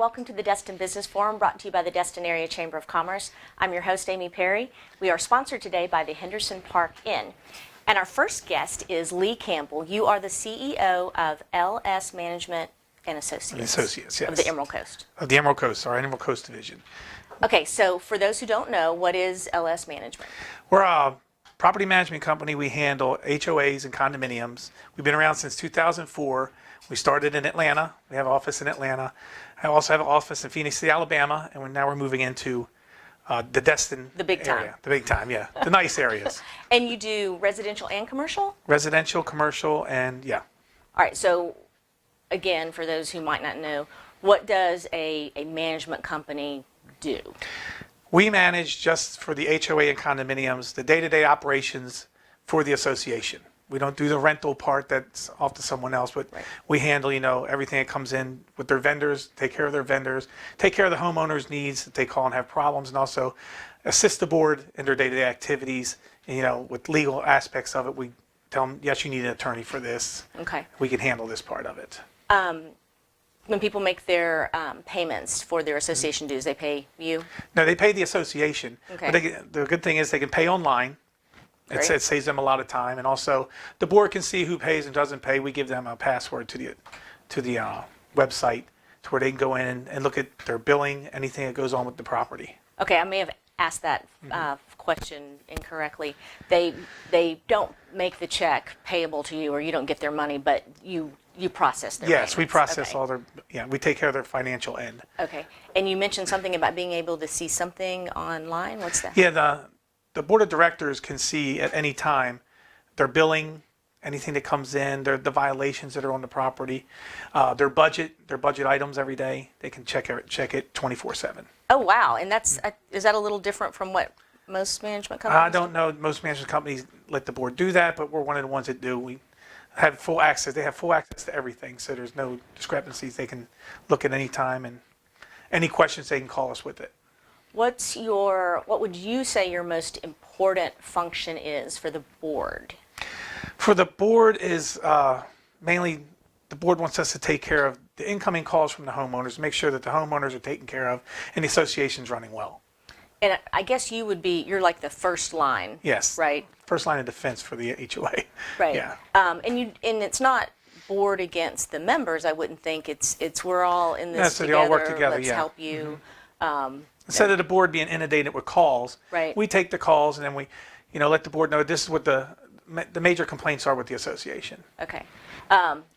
welcome to the Destin Business Forum, brought to you by the Destin Area Chamber of Commerce. I'm your host, Amy Perry. We are sponsored today by the Henderson Park Inn. And our first guest is Lee Campbell. You are the CEO of LS Management and Associates. Yes. Of the Emerald Coast. Of the Emerald Coast, our Emerald Coast division. Okay, so for those who don't know, what is LS Management? We're a property management company. We handle HOAs and condominiums. We've been around since 2004. We started in Atlanta. We have an office in Atlanta. I also have an office in Phoenix City, Alabama, and now we're moving into the Destin The big time. area. The big time, yeah. The nice areas. And you do residential and commercial? Residential, commercial, and yeah. All right, so again, for those who might not know, what does a management company do? We manage, just for the HOA and condominiums, the day-to-day operations for the association. We don't do the rental part, that's off to someone else, but Right. we handle, everything that comes in with their vendors, take care of their vendors, take care of the homeowners' needs that they call and have problems, and also assist the board in their day-to-day activities. And, with legal aspects of it, we tell them, yes, you need an attorney for this. Okay. We can handle this part of it. When people make their payments for their association dues, they pay you? No, they pay the association. Okay. But the good thing is they can pay online. Great. It saves them a lot of time, and also the board can see who pays and doesn't pay. We give them a password to the website to where they can go in and look at their billing, anything that goes on with the property. Okay, I may have asked that question incorrectly. They don't make the check payable to you, or you don't get their money, but you process their Yes, we payments. process Okay. all their. Yeah, we take care of their financial end. Okay, and you mentioned something about being able to see something online. What's that? Yeah, the board of directors can see at any time their billing, anything that comes in, the violations that are on the property, their budget items every day. They can check it 24/7. Oh, wow, and is that a little different from what most management companies I don't know. Most management companies let the board do that, but we're one of the ones that do. We have full access. They have full access to everything, so there's no discrepancies. They can look at any time, and any questions they can call us with it. What would you say your most important function is for the board? For the board is mainly the board wants us to take care of the incoming calls from the homeowners, make sure that the homeowners are taken care of and the association's running well. And I guess you're like the first line. Yes. Right? First line of defense for the HOA. Right. Yeah. And it's not board against the members. I wouldn't think it's we're all in this Yeah, so they together. all work together, Let's yeah. help you. Instead of the board being inundated with calls, Right. we take the calls and then we, let the board know this is what the major complaints are with the association. Okay.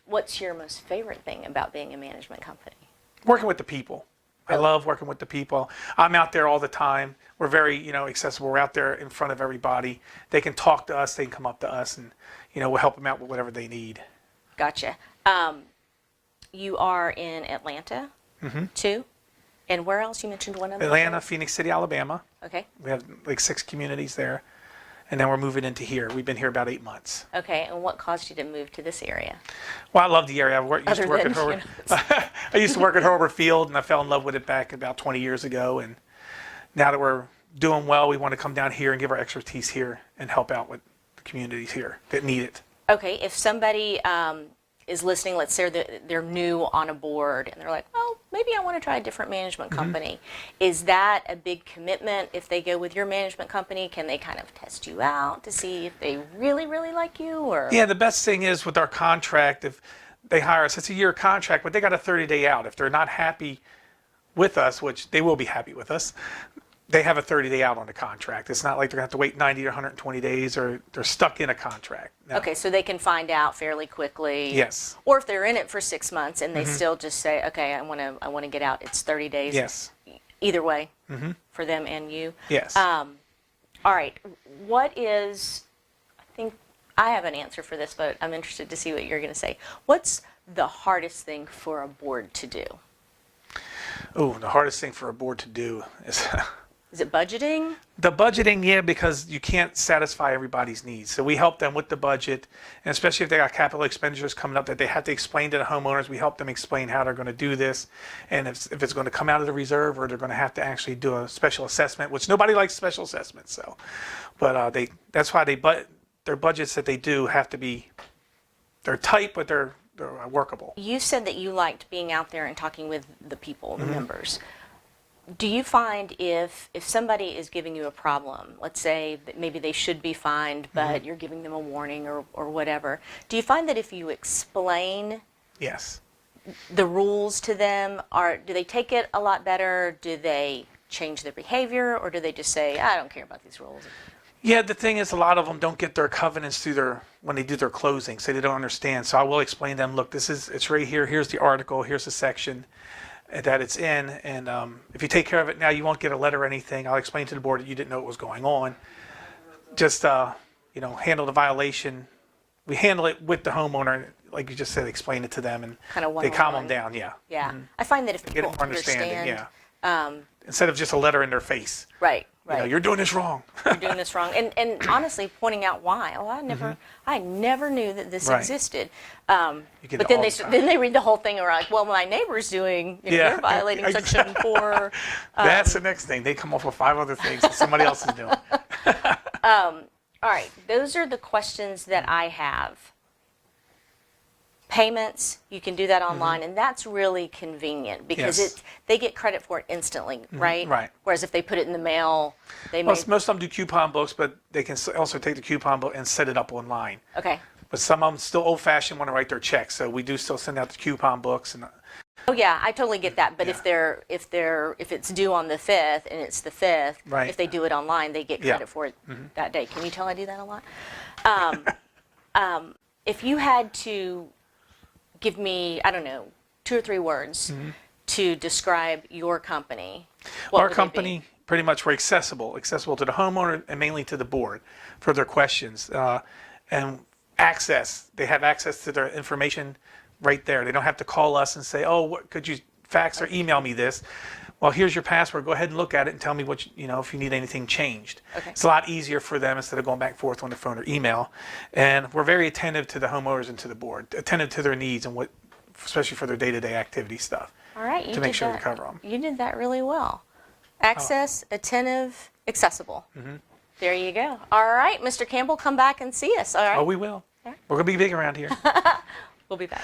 What's your most favorite thing about being a management company? Working with the people. Really? I love working with the people. I'm out there all the time. We're very, accessible. We're out there in front of everybody. They can talk to us. They can come up to us, and we'll help them out with whatever they need. Gotcha. You are in Atlanta, too? And where else? You mentioned one other Atlanta, place? Phoenix City, Alabama. Okay. We have like 6 communities there, and then we're moving into here. We've been here about 8 months. Okay, and what caused you to move to this area? Well, I love the area. Used Other to work than, at Herbert. I used to work at Herbert Field, and I fell in love with it back about 20 years ago. And now that we're doing well, we want to come down here and give our expertise here and help out with the communities here that need it. Okay, if somebody is listening, let's say they're new on a board and they're like, oh, maybe I want to try a different management company. Is that a big commitment if they go with your management company? Can they kind of test you out to see if they really, really like you? Or Yeah, the best thing is with our contract, if they hire us, it's a year contract, but they got a 30-day out. If they're not happy with us, which they will be happy with us, they have a 30-day out on the contract. It's not like they're going to have to wait 90 or 120 days or they're stuck in a contract. No. Okay, so they can find out fairly quickly. Yes. Or if they're in it for 6 months and they still just say, okay, I want to get out. It's 30 days. Yes. Either way, for them and you. Yes. All right. What is? I think I have an answer for this, but I'm interested to see what you're going to say. What's the hardest thing for a board to do? Oh, the hardest thing for a board to do is Is it budgeting? the budgeting, yeah, because you can't satisfy everybody's needs. So we help them with the budget, and especially if they got capital expenditures coming up that they have to explain to the homeowners, we help them explain how they're going to do this, and if it's going to come out of the reserve or they're going to have to actually do a special assessment, which nobody likes special assessments. So, but that's why their budgets that they do have to be, they're tight, but they're they're workable. You said that you liked being out there and talking with the people, the members. Do you find if somebody is giving you a problem, let's say that maybe they should be fined, but you're giving them a warning or whatever, do you find that if you explain Yes. the rules to them, do they take it a lot better? Do they change their behavior, or do they just say, I don't care about these rules? Yeah, the thing is, a lot of them don't get their covenants through when they do their closing, so they don't understand. So I will explain to them, look, it's right here. Here's the article. Here's the section that it's in. And if you take care of it now, you won't get a letter or anything. I'll explain to the board that you didn't know what was going on. Just, handle the violation. We handle it with the homeowner, like you just said, explain it to them, and Kind of they calm them one-on-one. down, yeah. Yeah. I find that if Get people more understanding, understand, yeah. Instead of just a letter in their face. right, You know, right. you're doing this wrong. You're doing this wrong, and honestly pointing out why. Oh, I never knew that this Right. existed. You get But it then all they the time. then they read the whole thing and are like, well, my neighbor's doing, Yeah. they're violating section 4. That's the next thing. They come up with 5 other things that somebody else is doing. All right, those are the questions that I have. Payments, you can do that online, and that's really convenient because Yes. they get credit for it instantly, right? right. Whereas if they put it in the mail, they Well, may. most of them do coupon books, but they can also take the coupon book and set it up online. Okay. But some of them still old-fashioned, want to write their checks, so we do still send out the coupon books. And Oh yeah, I totally get that. But Yeah. if it's due on the 5th and it's the 5th, Right. if they do it online, they get Yeah. credit for it that day. Can you tell I do that a lot? If you had to give me, I don't know, 2 or 3 words to describe your company, what our would they be? company, pretty much, we're accessible to the homeowner and mainly to the board for their questions. And access, they have access to their information right there. They don't have to call us and say, oh, could you fax or email me this? Well, here's your password. Go ahead and look at it and tell me what if you need anything changed. Okay. It's a lot easier for them instead of going back and forth on the phone or email. And we're very attentive to the homeowners and to the board, attentive to their needs and especially for their day-to-day activity stuff. All right, you to make did sure we that. cover 'em. You did that really well. Access, attentive, accessible. There you go. All right, Mr. Campbell, come back and see us. All right, Oh, we will. Yeah. We're going to be big around here. we'll be back.